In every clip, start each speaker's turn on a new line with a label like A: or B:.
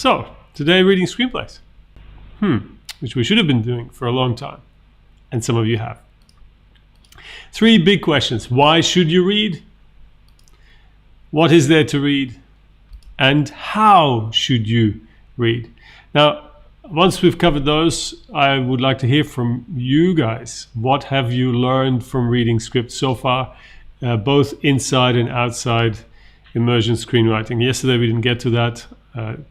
A: So, today reading screenplays. Which we should have been doing for a long time. And some of you have. 3 big questions. Why should you read? What is there to read? And how should you read? Now, once we've covered those, I would like to hear from you guys. What have you learned from reading scripts so far, both inside and outside immersion screenwriting? Yesterday we didn't get to that.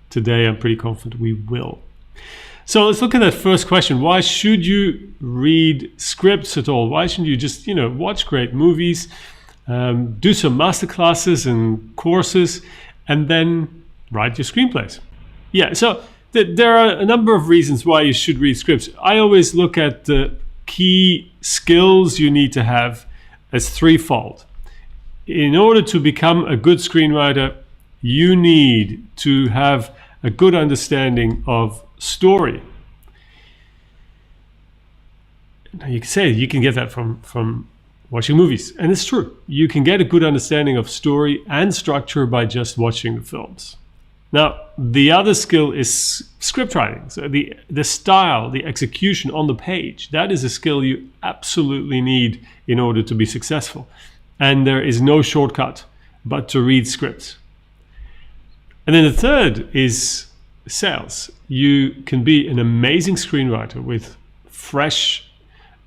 A: Today I'm pretty confident we will. So let's look at that first question. Why should you read scripts at all? Why shouldn't you just, watch great movies, do some masterclasses and courses, and then write your screenplays? Yeah, so there are a number of reasons why you should read scripts. I always look at the key skills you need to have as threefold. In order to become a good screenwriter, you need to have a good understanding of story. Now you can say you can get that from watching movies, and it's true. You can get a good understanding of story and structure by just watching the films. Now, the other skill is script writing. So the style, the execution on the page, that is a skill you absolutely need in order to be successful. And there is no shortcut but to read scripts. And then the third is sales. You can be an amazing screenwriter with fresh,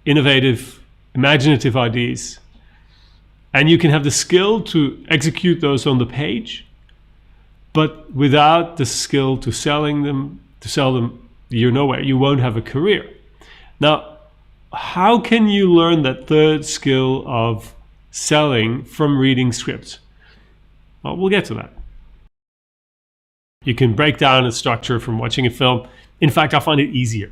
A: innovative, imaginative ideas. And you can have the skill to execute those on the page, but without the skill to sell them, you're nowhere. You won't have a career. Now, how can you learn that third skill of selling from reading scripts? Well, we'll get to that. You can break down a structure from watching a film. In fact, I find it easier.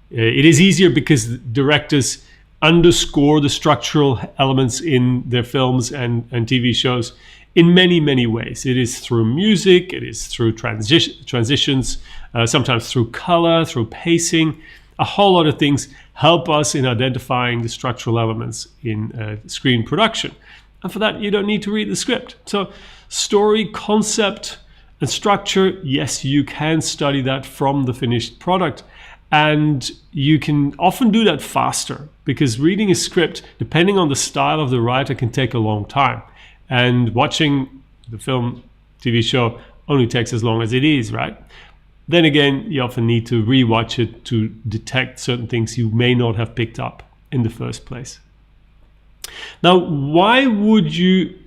A: It is easier because directors underscore the structural elements in their films and TV shows in many, many ways. It is through music, it is through transitions, sometimes through color, through pacing. A whole lot of things help us in identifying the structural elements in screen production. And for that, you don't need to read the script. So story, concept, and structure, yes, you can study that from the finished product. And you can often do that faster because reading a script, depending on the style of the writer, can take a long time. And watching the film, TV show only takes as long as it is, right? Then again, you often need to rewatch it to detect certain things you may not have picked up in the first place. Now, why would you,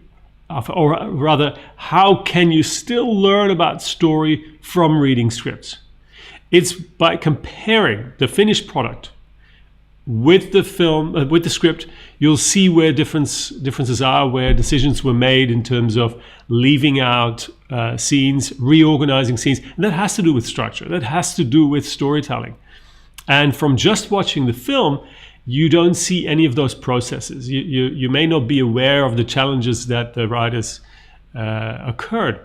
A: or rather, how can you still learn about story from reading scripts? It's by comparing the finished product with the film, with the script. You'll see where differences are, where decisions were made in terms of leaving out scenes, reorganizing scenes. And that has to do with structure. That has to do with storytelling. And from just watching the film, you don't see any of those processes. You may not be aware of the challenges that the writers occurred.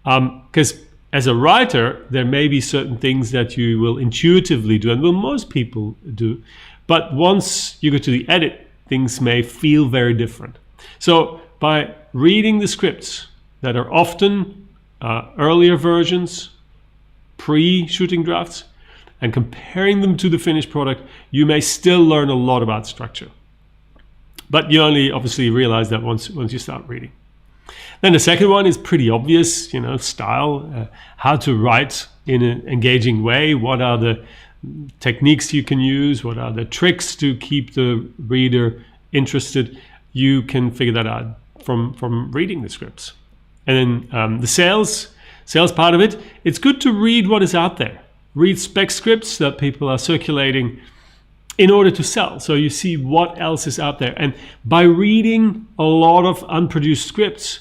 A: Because as a writer, there may be certain things that you will intuitively do, and will most people do. But once you go to the edit, things may feel very different. So by reading the scripts that are often earlier versions, pre-shooting drafts, and comparing them to the finished product, you may still learn a lot about structure. But you only obviously realize that once you start reading. Then the second one is pretty obvious, style, how to write in an engaging way. What are the techniques you can use? What are the tricks to keep the reader interested? You can figure that out from reading the scripts. And then the sales part of it, it's good to read what is out there. Read spec scripts that people are circulating in order to sell. So you see what else is out there. And by reading a lot of unproduced scripts,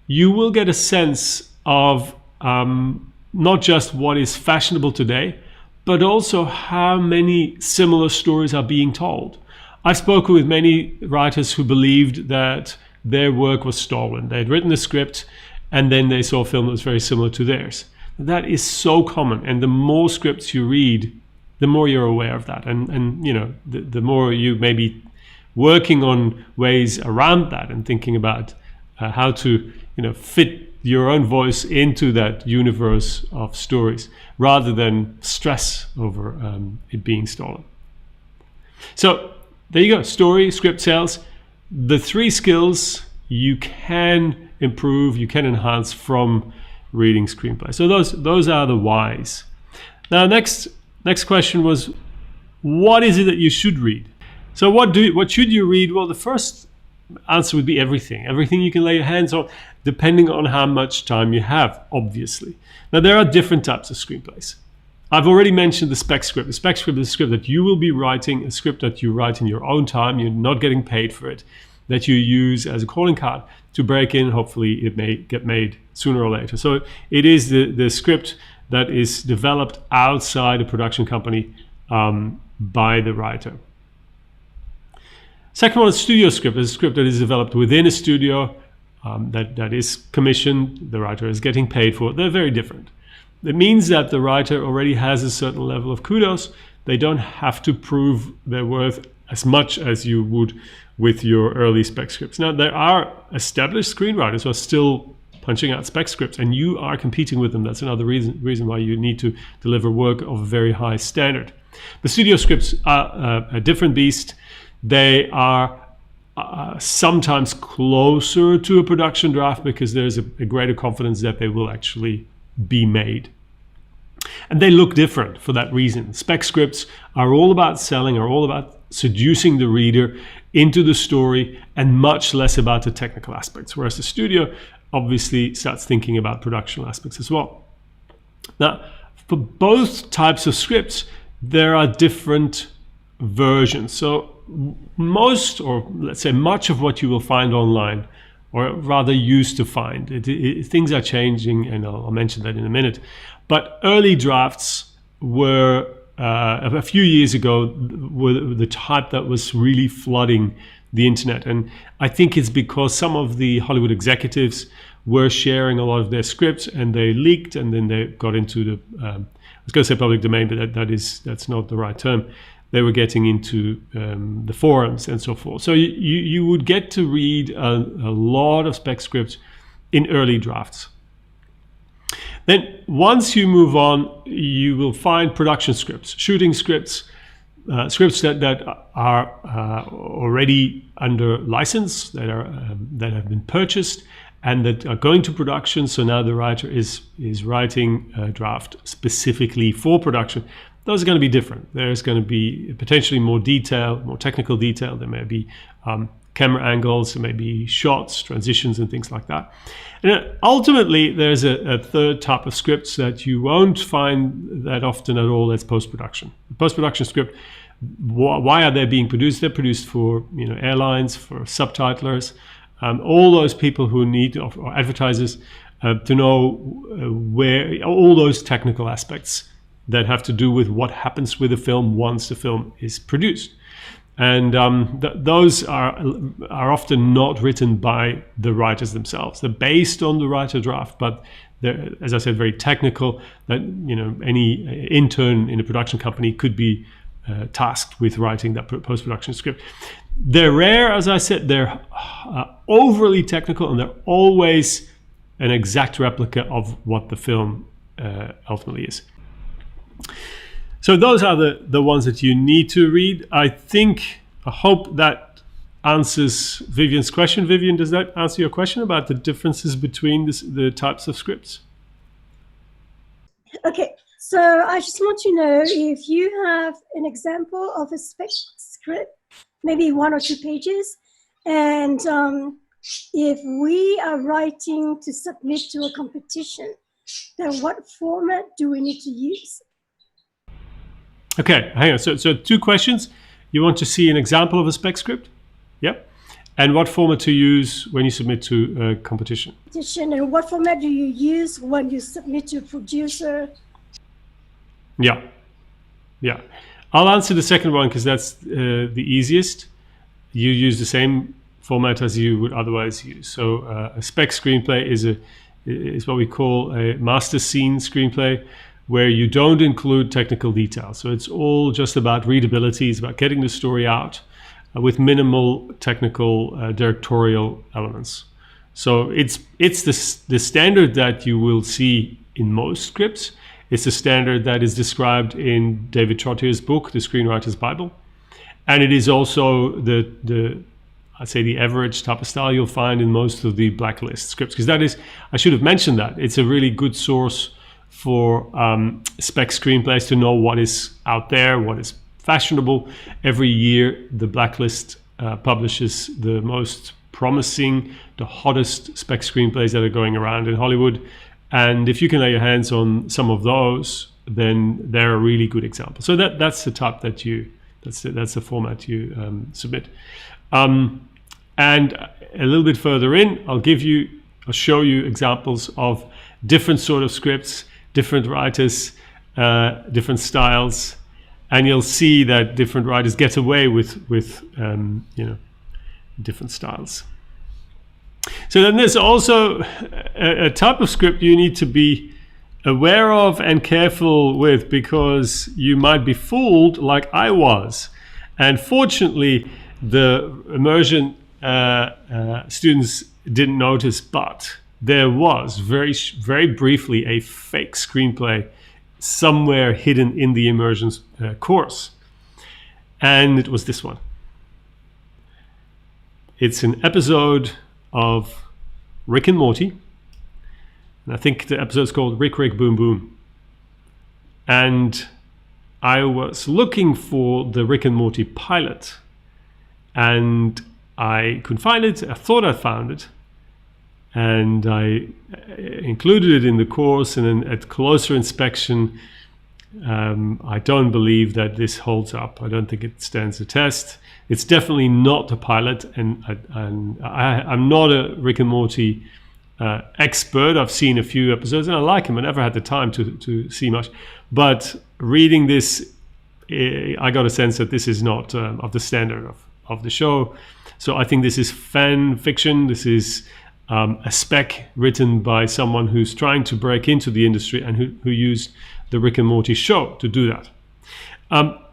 A: you will get a sense of not just what is fashionable today, but also how many similar stories are being told. I've spoken with many writers who believed that their work was stolen. They'd written a script and then they saw a film that was very similar to theirs. That is so common, and the more scripts you read, the more you're aware of that, and the more you may be working on ways around that and thinking about how to fit your own voice into that universe of stories rather than stress over it being stolen. So there you go, story, script, sales, the three skills you can improve, you can enhance from reading screenplay. So those are the whys. Now next question was, what is it that you should read? So what should you read? Well, the first answer would be everything you can lay your hands on, depending on how much time you have, obviously. Now there are different types of screenplays. I've already mentioned the spec script. The spec script is a script that you will be writing, a script that you write in your own time, you're not getting paid for it, that you use as a calling card to break in. Hopefully it may get made sooner or later. So it is the script that is developed outside a production company by the writer. Second one is studio script. It's a script that is developed within a studio that is commissioned. The writer is getting paid for it. They're very different. It means that the writer already has a certain level of kudos. They don't have to prove their worth as much as you would with your early spec scripts. Now, there are established screenwriters who are still punching out spec scripts, and you are competing with them. That's another reason why you need to deliver work of a very high standard. The studio scripts are a different beast. They are sometimes closer to a production draft because there's a greater confidence that they will actually be made. And they look different for that reason. Spec scripts are all about selling, are all about seducing the reader into the story, and much less about the technical aspects, whereas the studio obviously starts thinking about production aspects as well. Now, for both types of scripts, there are different versions. So most, or let's say much of what you will find online, or rather used to find, things are changing, and I'll mention that in a minute. But early drafts were, a few years ago, were the type that was really flooding the internet. And I think it's because some of the Hollywood executives were sharing a lot of their scripts, and they leaked, and then they got into the, I was going to say public domain, but that's not the right term. They were getting into the forums and so forth. So you would get to read a lot of spec scripts in early drafts. Then once you move on, you will find production scripts, shooting scripts, scripts that are already under license, that have been purchased, and that are going to production. So now the writer is writing a draft specifically for production. Those are going to be different. There's going to be potentially more detail, more technical detail. There may be camera angles, there may be shots, transitions, and things like that. And ultimately, there's a third type of scripts that you won't find that often at all. That's post-production. The post-production script, why are they being produced? They're produced for airlines, for subtitlers, all those people who need, or advertisers, to know where all those technical aspects that have to do with what happens with the film once the film is produced. And those are often not written by the writers themselves. They're based on the writer draft, but they're, as I said, very technical, that any intern in a production company could be tasked with writing that post-production script. They're rare, as I said, they're overly technical, and they're always an exact replica of what the film ultimately is. So those are the ones that you need to read. I hope that answers Vivian's question. Vivian, does that answer your question about the differences between the types of scripts?
B: Okay, so I just want to know if you have an example of a spec script, maybe 1 or 2 pages, and if we are writing to submit to a competition, then what format do we need to use?
A: Okay, hang on. So 2 questions. You want to see an example of a spec script? Yep. And what format to use when you submit to a competition?
B: And what format do you use when you submit to a producer?
A: Yeah. I'll answer the second one because that's the easiest. You use the same format as you would otherwise use. So a spec screenplay is what we call a master scene screenplay, where you don't include technical details. So it's all just about readability. It's about getting the story out with minimal technical directorial elements. So it's the standard that you will see in most scripts. It's a standard that is described in David Trottier's book, The Screenwriter's Bible. And it is also I'd say the average type of style you'll find in most of the blacklist scripts. Because that is, I should have mentioned that. It's a really good source for spec screenplays to know what is out there, what is fashionable. Every year, the blacklist publishes the most promising, the hottest spec screenplays that are going around in Hollywood. And if you can lay your hands on some of those, then they're a really good example. So that's the type that's the format you submit. And a little bit further in, I'll show you examples of different sort of scripts, different writers, different styles, and you'll see that different writers get away with different styles. So then there's also a type of script you need to be aware of and careful with, because you might be fooled like I was. And fortunately, the immersion students didn't notice, but there was very, very briefly a fake screenplay somewhere hidden in the immersion course. And it was this one. It's an episode of Rick and Morty. And I think the episode's called Rick, Rick, Boom, Boom. And I was looking for the Rick and Morty pilot, and I couldn't find it. I thought I found it, and I included it in the course, and then at closer inspection, I don't believe that this holds up. I don't think it stands the test. It's definitely not a pilot, and I'm not a Rick and Morty expert. I've seen a few episodes, and I like him. I never had the time to see much. But reading this, I got a sense that this is not of the standard of the show. So I think this is fan fiction. This is a spec written by someone who's trying to break into the industry and who used the Rick and Morty show to do that.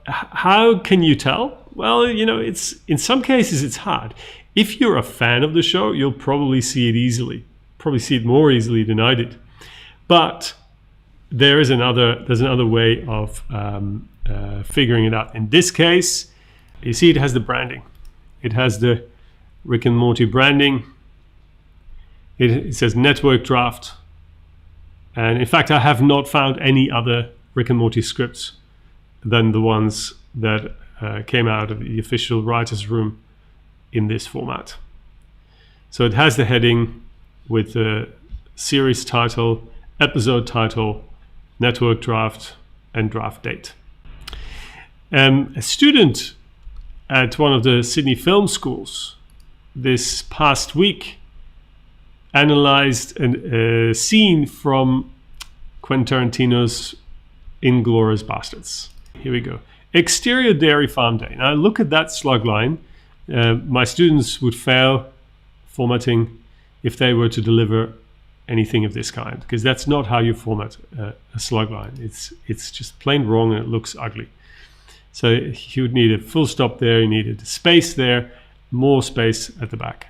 A: How can you tell? Well, it's in some cases it's hard. If you're a fan of the show, you'll probably see it easily. Probably see it more easily than I did. But there's another way of figuring it out. In this case, you see it has the branding. It has the Rick and Morty branding. It says network draft. And in fact, I have not found any other Rick and Morty scripts than the ones that came out of the official writer's room in this format. So it has the heading with the series title, episode title, network draft, and draft date. A student at one of the Sydney film schools this past week analyzed a scene from Quentin Tarantino's Inglourious Basterds. Here we go. Exterior dairy farm day. Now look at that slug line. My students would fail formatting if they were to deliver anything of this kind, because that's not how you format a slug line. It's just plain wrong, and it looks ugly. So you would need a full stop there, you needed a space there, more space at the back.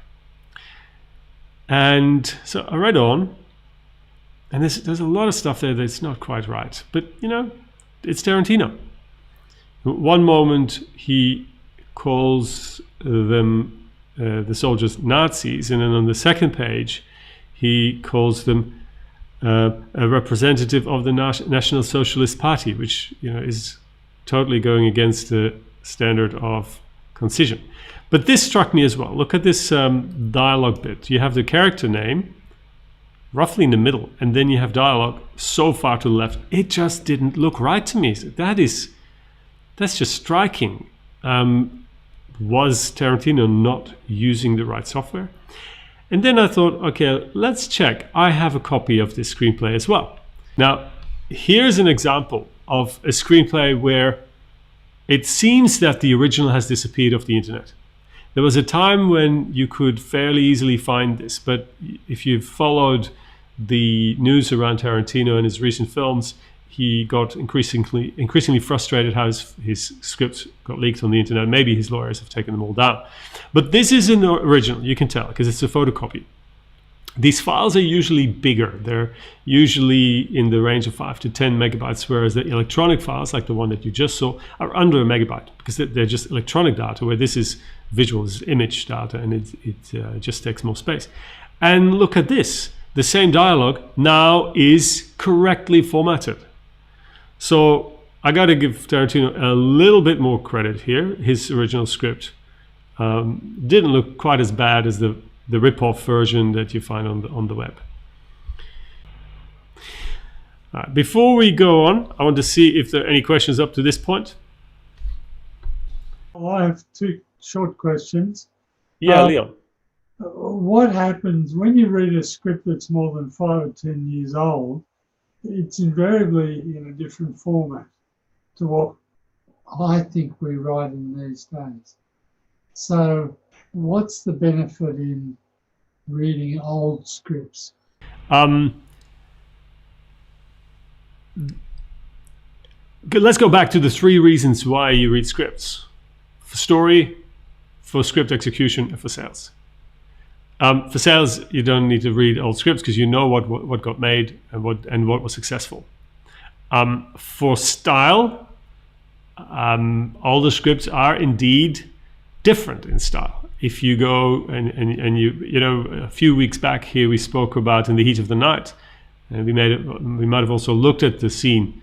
A: And so I read on, and there's a lot of stuff there that's not quite right. But, it's Tarantino. One moment he calls them, the soldiers, Nazis, and then on the second page he calls them a representative of the National Socialist Party, which is totally going against the standard of concision. But this struck me as well. Look at this dialogue bit. You have the character name roughly in the middle, and then you have dialogue so far to the left. It just didn't look right to me. So that's just striking. Was Tarantino not using the right software? And then I thought, okay, let's check. I have a copy of this screenplay as well. Now, here's an example of a screenplay where it seems that the original has disappeared off the internet. There was a time when you could fairly easily find this, but if you've followed the news around Tarantino and his recent films, he got increasingly frustrated how his scripts got leaked on the internet. Maybe his lawyers have taken them all down. But this is an original, you can tell, because it's a photocopy. These files are usually bigger. They're usually in the range of 5 to 10 megabytes, whereas the electronic files, like the one that you just saw, are under a megabyte because they're just electronic data, where this is visual, this is image data, and it just takes more space. And look at this. The same dialogue now is correctly formatted. So I got to give Tarantino a little bit more credit here. His original script didn't look quite as bad as the rip-off version that you find on the web. All right, before we go on, I want to see if there are any questions up to this point.
C: Well, I have two short questions.
A: Yeah, Leon.
C: What happens when you read a script that's more than 5 or 10 years old? It's invariably in a different format to what I think we write in these days. So what's the benefit in reading old scripts?
A: Let's go back to the 3 reasons why you read scripts: for story, for script execution, and for sales. For sales, you don't need to read old scripts because you know what got made and what was successful. For style, all the scripts are indeed different in style. If you go and you know, a few weeks back here we spoke about In the Heat of the Night, and we might have also looked at the scene.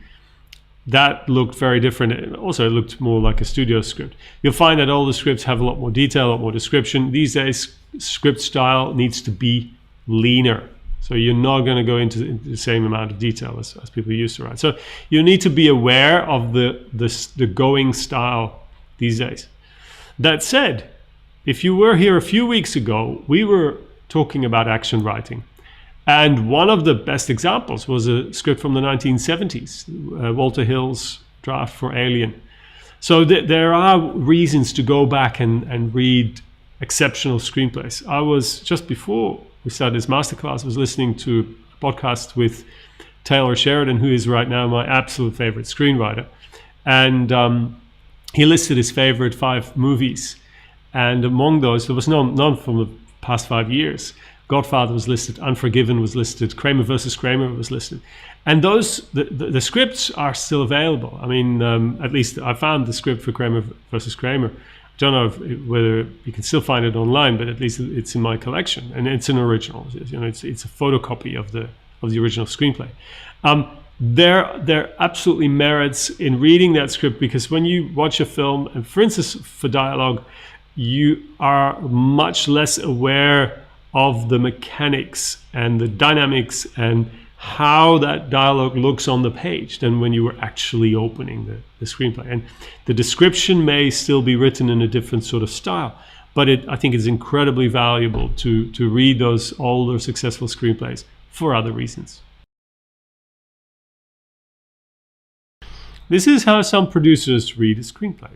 A: That looked very different. Also, it looked more like a studio script. You'll find that all the scripts have a lot more detail, a lot more description. These days, script style needs to be leaner. So you're not going to go into the same amount of detail as people used to write. So you need to be aware of the going style these days. That said, if you were here a few weeks ago, we were talking about action writing. And one of the best examples was a script from the 1970s, Walter Hill's draft for Alien. So there are reasons to go back and read exceptional screenplays. I was, just before we started this masterclass, was listening to a podcast with Taylor Sheridan, who is right now my absolute favorite screenwriter. And he listed his favorite 5 movies. And among those, there was none from the past 5 years. Godfather was listed, Unforgiven was listed, Kramer versus Kramer was listed. And those, the scripts are still available. I mean, at least I found the script for Kramer versus Kramer. I don't know whether you can still find it online, but at least it's in my collection, and it's an original. You know, it's a photocopy of the original screenplay. There absolutely merits in reading that script, because when you watch a film, and for instance for dialogue, you are much less aware of the mechanics and the dynamics and how that dialogue looks on the page than when you were actually opening the screenplay. And the description may still be written in a different sort of style, but I think it's incredibly valuable to read those older successful screenplays for other reasons. This is how some producers read a screenplay.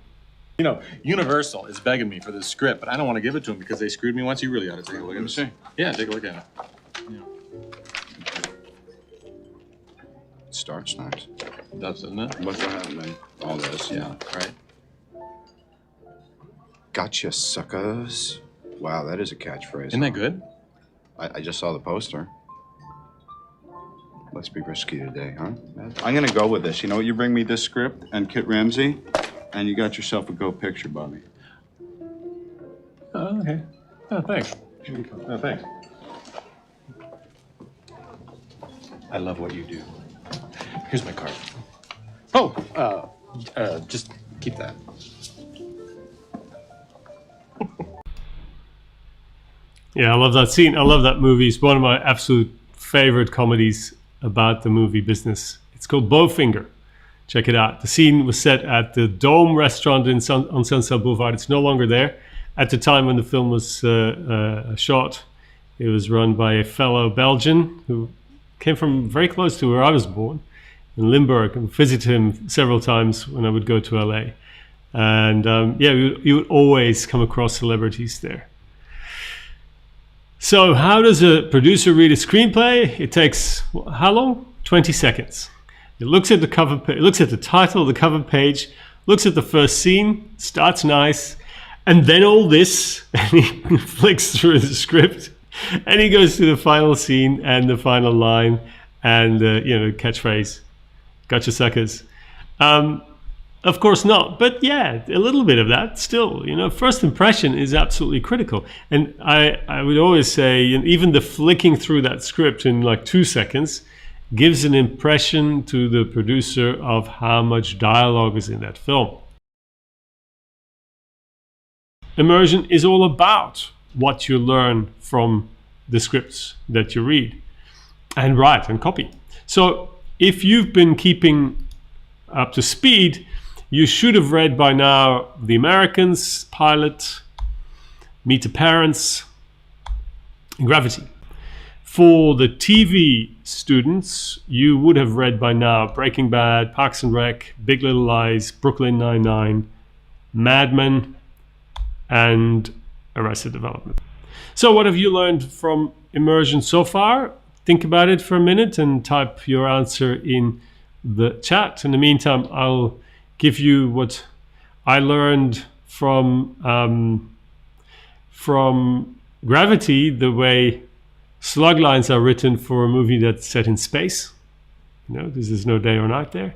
D: You know, Universal is begging me for this script, but I don't want to give it to them because they screwed me once. You really ought to take a look at it. See? Yeah, take a look at it. Yeah.
E: Starts nice.
D: It does, doesn't it?
E: Look what happened. All this.
D: Yeah, right.
E: Gotcha, suckers. Wow, that is a catchphrase.
D: Isn't that good?
E: I just saw the poster. Let's be risky today, huh? I'm gonna go with this. You know what? You bring me this script and Kit Ramsey, and you got yourself a Go picture, Bobby.
D: Oh, okay. Oh, thanks. Oh, thanks. I love what you do. Here's my card. Oh, just keep that.
A: Yeah, I love that scene. I love that movie. It's one of my absolute favorite comedies about the movie business. It's called Bowfinger. Check it out. The scene was set at the Dome restaurant on Sunset Boulevard. It's no longer there. At the time when the film was shot, it was run by a fellow Belgian who came from very close to where I was born, in Limburg, and visited him several times when I would go to LA. And yeah, you would always come across celebrities there. So how does a producer read a screenplay? It takes, how long? 20 seconds. It looks at the cover page, looks at the title of the cover page, looks at the first scene, starts nice, and then all this, and he flicks through the script, And he goes to the final scene and the final line and catchphrase, "Gotcha, suckers." Of course not, but yeah, a little bit of that still. First impression is absolutely critical. And I would always say, even the flicking through that script in like 2 seconds gives an impression to the producer of how much dialogue is in that film. Immersion is all about what you learn from the scripts that you read and write and copy. So if you've been keeping up to speed, you should have read by now The Americans, Pilot, Meet the Parents, and Gravity. For the TV students, you would have read by now Breaking Bad, Parks and Rec, Big Little Lies, Brooklyn Nine-Nine, Mad Men, and Arrested Development. So what have you learned from immersion so far? Think about it for a minute and type your answer in the chat. In the meantime, I'll give you what I learned from Gravity, the way slug lines are written for a movie that's set in space. This is no day or night there.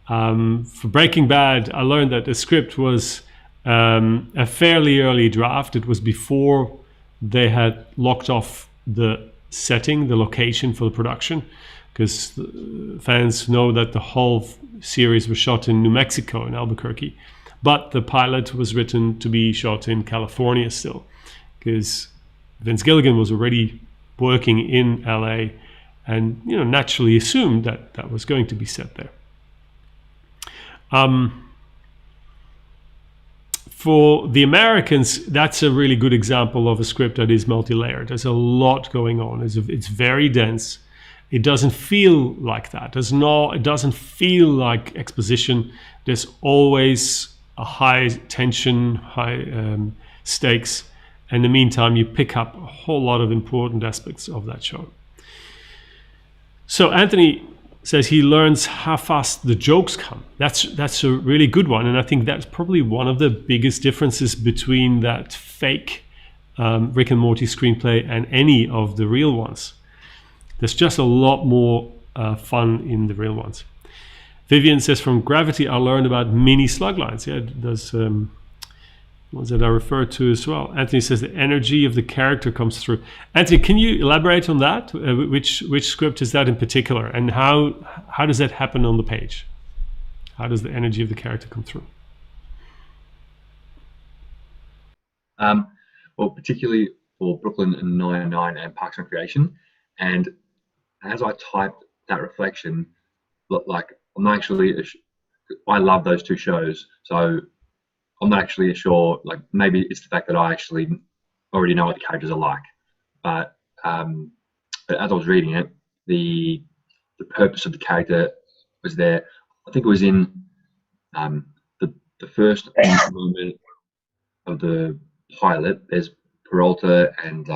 A: For Breaking Bad, I learned that the script was a fairly early draft. It was before they had locked off the setting, the location for the production, because fans know that the whole series was shot in New Mexico, in Albuquerque. But the pilot was written to be shot in California still, because Vince Gilligan was already working in LA and naturally assumed that that was going to be set there. For The Americans, that's a really good example of a script that is multi-layered. There's a lot going on. It's very dense. It doesn't feel like that. It doesn't feel like exposition. There's always a high tension, high stakes. In the meantime, you pick up a whole lot of important aspects of that show. So Anthony says he learns how fast the jokes come. That's a really good one, and I think that's probably one of the biggest differences between that fake Rick and Morty screenplay and any of the real ones. There's just a lot more fun in the real ones. Vivian says, from Gravity, I learned about mini slug lines. Yeah, there's ones that I referred to as well. Anthony says the energy of the character comes through. Anthony, can you elaborate on that? Which script is that in particular, and how does that happen on the page? How does the energy of the character come through?
F: Well, particularly for Brooklyn Nine-Nine and Parks and Recreation, and as I typed that reflection, like I love those two shows, so I'm not actually sure, like maybe it's the fact that I actually already know what the characters are like. But as I was reading it, the purpose of the character was there. I think it was in the first moment of the pilot. There's Peralta and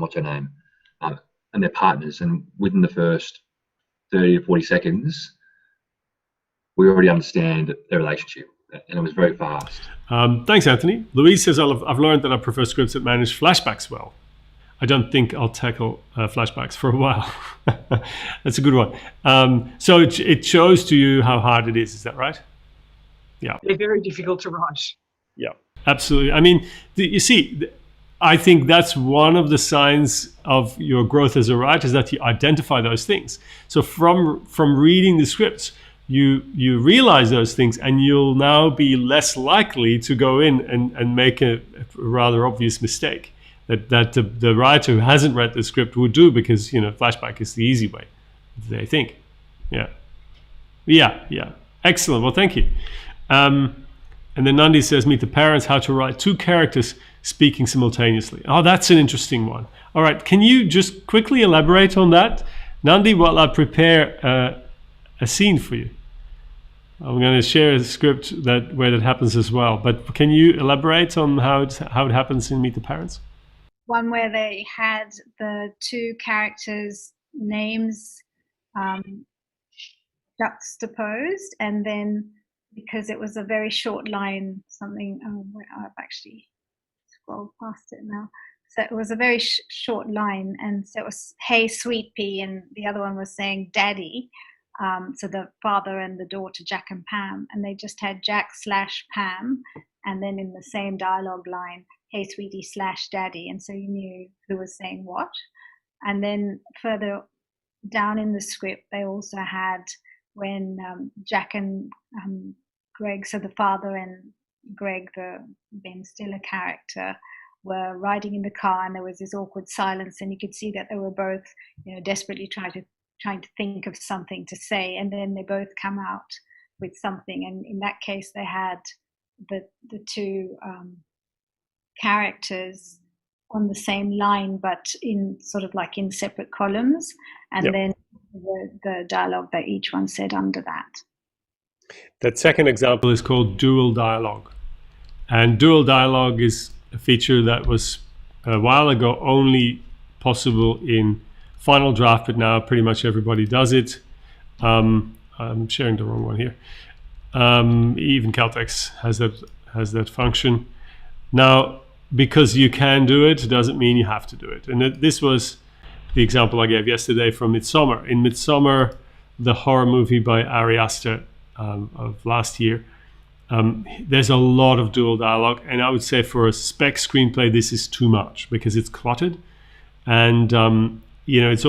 F: what's her name? And their partners. And within the first 30 to 40 seconds, we already understand their relationship. And it was very fast.
A: Thanks, Anthony. Louise says, I've learned that I prefer scripts that manage flashbacks well. I don't think I'll tackle flashbacks for a while. That's a good one. So it shows to you how hard it is that right? Yeah.
G: They're very difficult to write.
A: Yeah, absolutely. I mean, you see, I think that's one of the signs of your growth as a writer, is that you identify those things. So from reading the scripts, you realize those things, and you'll now be less likely to go in and make a rather obvious mistake that the writer who hasn't read the script would do, because flashback is the easy way, they think. Yeah. Excellent. Well, thank you. And then Nandi says, meet the parents, how to write two characters speaking simultaneously. Oh, that's an interesting one. All right, can you just quickly elaborate on that, Nandi, while I prepare a scene for you? I'm going to share a script where that happens as well. But can you elaborate on how it happens in Meet the Parents?
H: One where they had the two characters' names juxtaposed, and then because it was a very short line, I've actually scrolled past it now. So it was a very short line, and so it was "Hey, sweet pea," and the other one was saying "Daddy." So the father and the daughter, Jack and Pam, and they just had Jack / Pam, and then in the same dialogue line, "Hey, sweetie / Daddy," and so you knew who was saying what. And then further down in the script, they also had when Jack and Greg, so the father and Greg, the Ben Stiller character, were riding in the car, and there was this awkward silence, and you could see that they were both, desperately trying to think of something to say, and then they both come out with something. And in that case, they had the two characters on the same line, but in sort of like in separate columns, and
A: Yep.
H: then the dialogue that each one said under that.
A: That second example is called dual dialogue. And dual dialogue is a feature that was a while ago only possible in Final Draft, but now pretty much everybody does it. I'm sharing the wrong one here. Even Caltex has that function. Now, because you can do it doesn't mean you have to do it. And this was the example I gave yesterday from Midsommar. In Midsommar, the horror movie by Ari Aster of last year, there's a lot of dual dialogue, and I would say for a spec screenplay this is too much because it's cluttered, and it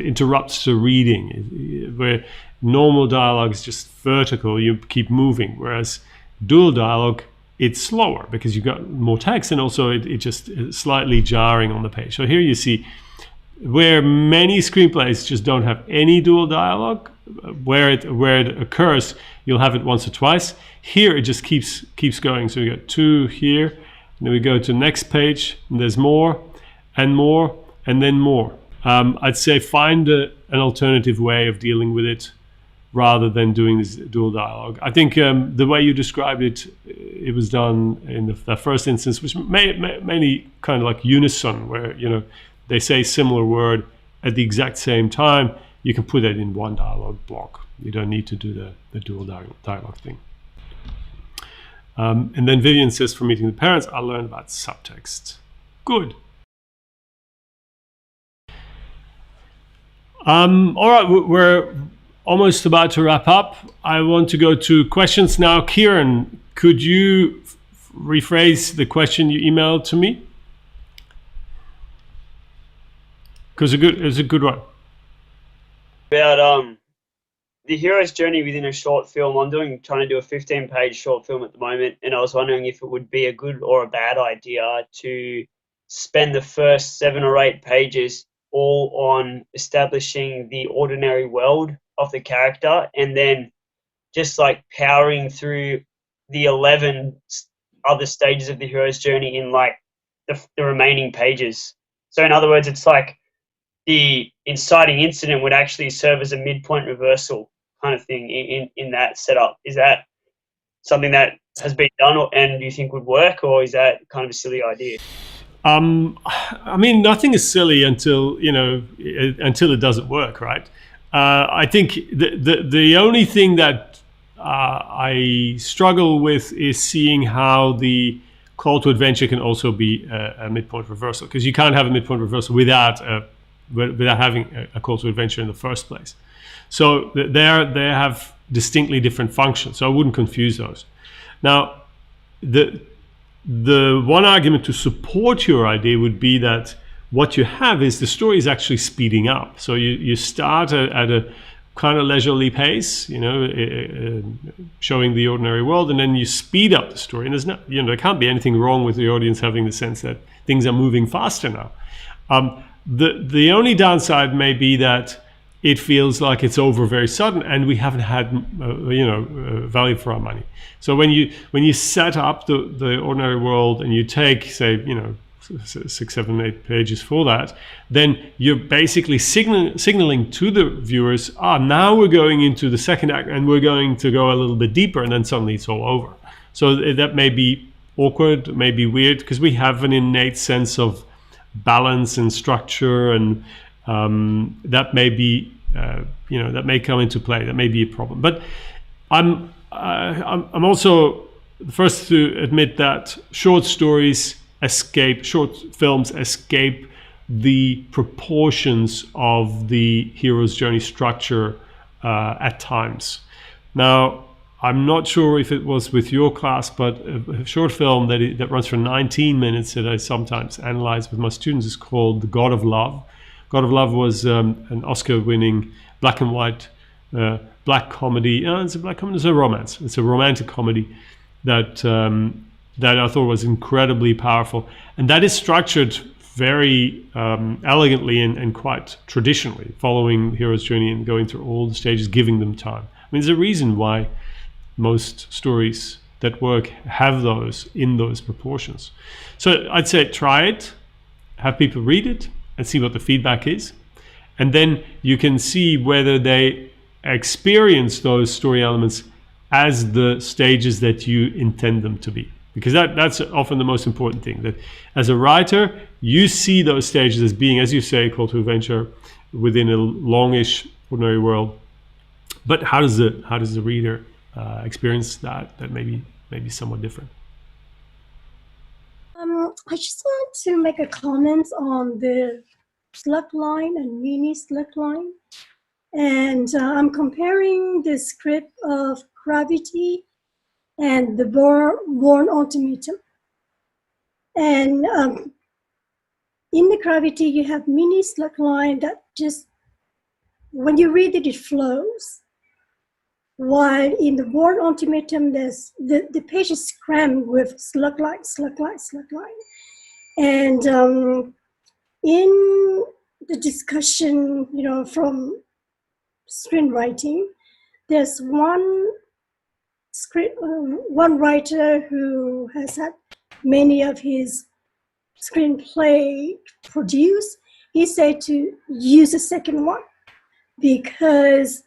A: interrupts the reading, where normal dialogue is just vertical, you keep moving, whereas dual dialogue, it's slower because you've got more text, and also it just is slightly jarring on the page. So here you see where many screenplays just don't have any dual dialogue. Where it occurs, you'll have it once or twice. Here it just keeps going. So we got two here, and then we go to the next page, and there's more and more and then more. I'd say find an alternative way of dealing with it rather than doing this dual dialogue. I think the way you described it, it was done in the first instance, which mainly kind of like unison, where they say similar word at the exact same time. You can put that in one dialogue block. You don't need to do the dual dialogue thing. And then Vivian says, from meeting the parents, I learned about subtext. Good. All right, we're almost about to wrap up. I want to go to questions now. Kieran, could you rephrase the question you emailed to me? Because it's a good one.
G: About the hero's journey within a short film. I'm trying to do a 15-page short film at the moment, and I was wondering if it would be a good or a bad idea to spend the first 7 or 8 pages all on establishing the ordinary world of the character, and then just like powering through the 11 other stages of the hero's journey in like the remaining pages. So in other words, it's like the inciting incident would actually serve as a midpoint reversal kind of thing in that setup. Is that something that has been done and do you think would work, or is that kind of a silly idea?
A: I mean, nothing is silly until it doesn't work, right? I think the only thing that I struggle with is seeing how the call to adventure can also be a midpoint reversal, because you can't have a midpoint reversal without having a call to adventure in the first place. So they have distinctly different functions. So I wouldn't confuse those. Now, the one argument to support your idea would be that what you have is the story is actually speeding up. So you start at a kind of leisurely pace, showing the ordinary world, and then you speed up the story. And there's not, there can't be anything wrong with the audience having the sense that things are moving faster now. The only downside may be that it feels like it's over very sudden, and we haven't had value for our money. So when you set up the ordinary world and you take, say, 6, 7, 8 pages for that, then you're basically signaling to the viewers, now we're going into the second act and we're going to go a little bit deeper, and then suddenly it's all over. So that may be awkward, may be weird, because we have an innate sense of balance and structure, and that may be that may come into play. That may be a problem. But I'm also the first to admit that short stories short films escape the proportions of the hero's journey structure at times. Now, I'm not sure if it was with your class, but a short film that runs for 19 minutes that I sometimes analyze with my students is called The God of Love. God of Love was an Oscar-winning black and white black comedy. It's a black comedy. It's a romance. It's a romantic comedy that I thought was incredibly powerful, and that is structured very elegantly and quite traditionally, following the hero's journey and going through all the stages, giving them time. I mean, there's a reason why most stories that work have those in those proportions. So I'd say try it, have people read it and see what the feedback is. And then you can see whether they experience those story elements as the stages that you intend them to be. Because that's often the most important thing, that as a writer, you see those stages as being, as you say, call to adventure within a longish ordinary world. But how does the reader experience that may be somewhat different?
B: I just want to make a comment on the slugline and mini slugline. And I'm comparing the script of Gravity and the Bourne Ultimatum. And in the Gravity, you have mini slugline that just, when you read it, it flows. While in the Bourne Ultimatum, there's the page is crammed with slugline. And in the discussion, from screenwriting, there's one writer who has had many of his screenplay produced. He said to use a second one because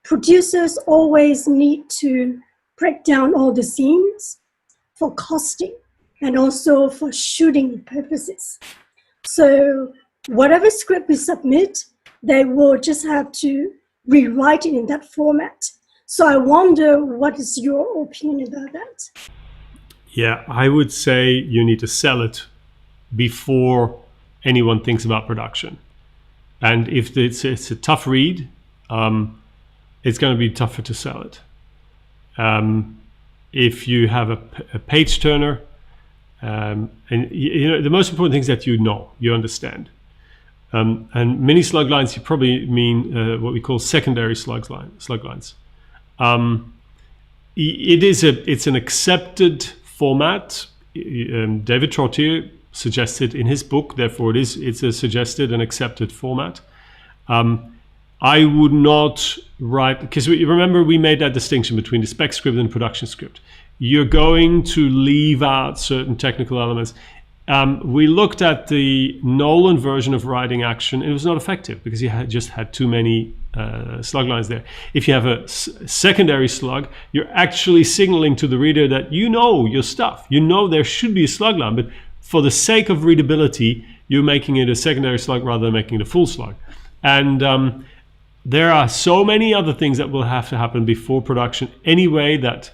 B: producers always need to break down all the scenes for costing and also for shooting purposes. So whatever script we submit, they will just have to rewrite it in that format. So I wonder, what is your opinion about that?
A: Yeah, I would say you need to sell it before anyone thinks about production. And if it's a tough read, it's going to be tougher to sell it. If you have a page turner, and the most important thing is that you understand. And mini slug lines, you probably mean what we call secondary slug lines. It's an accepted format. David Trottier suggested in his book, therefore it's a suggested and accepted format. I would not write, because remember we made that distinction between the spec script and the production script. You're going to leave out certain technical elements. We looked at the Nolan version of writing action. It was not effective because you just had too many slug lines there. If you have a secondary slug, you're actually signaling to the reader that you know your stuff. You know there should be a slug line, but for the sake of readability, you're making it a secondary slug rather than making it a full slug. And there are so many other things that will have to happen before production anyway, that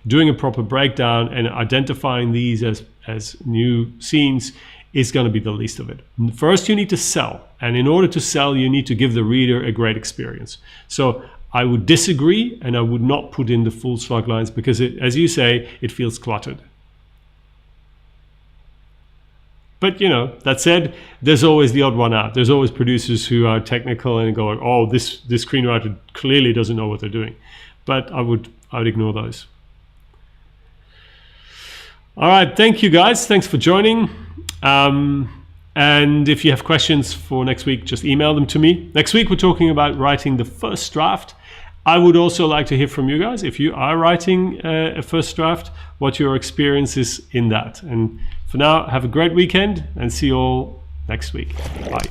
A: doing a proper breakdown and identifying these as new scenes is going to be the least of it. First, you need to sell. And in order to sell, you need to give the reader a great experience. So I would disagree, and I would not put in the full slug lines because, as you say, it feels cluttered. But, that said, there's always the odd one out. There's always producers who are technical and go, oh, this screenwriter clearly doesn't know what they're doing. But I would ignore those. All right, thank you guys. Thanks for joining. And if you have questions for next week, just email them to me. Next week, we're talking about writing the first draft. I would also like to hear from you guys. If you are writing a first draft, what your experience is in that. And for now, have a great weekend and see you all next week. Bye.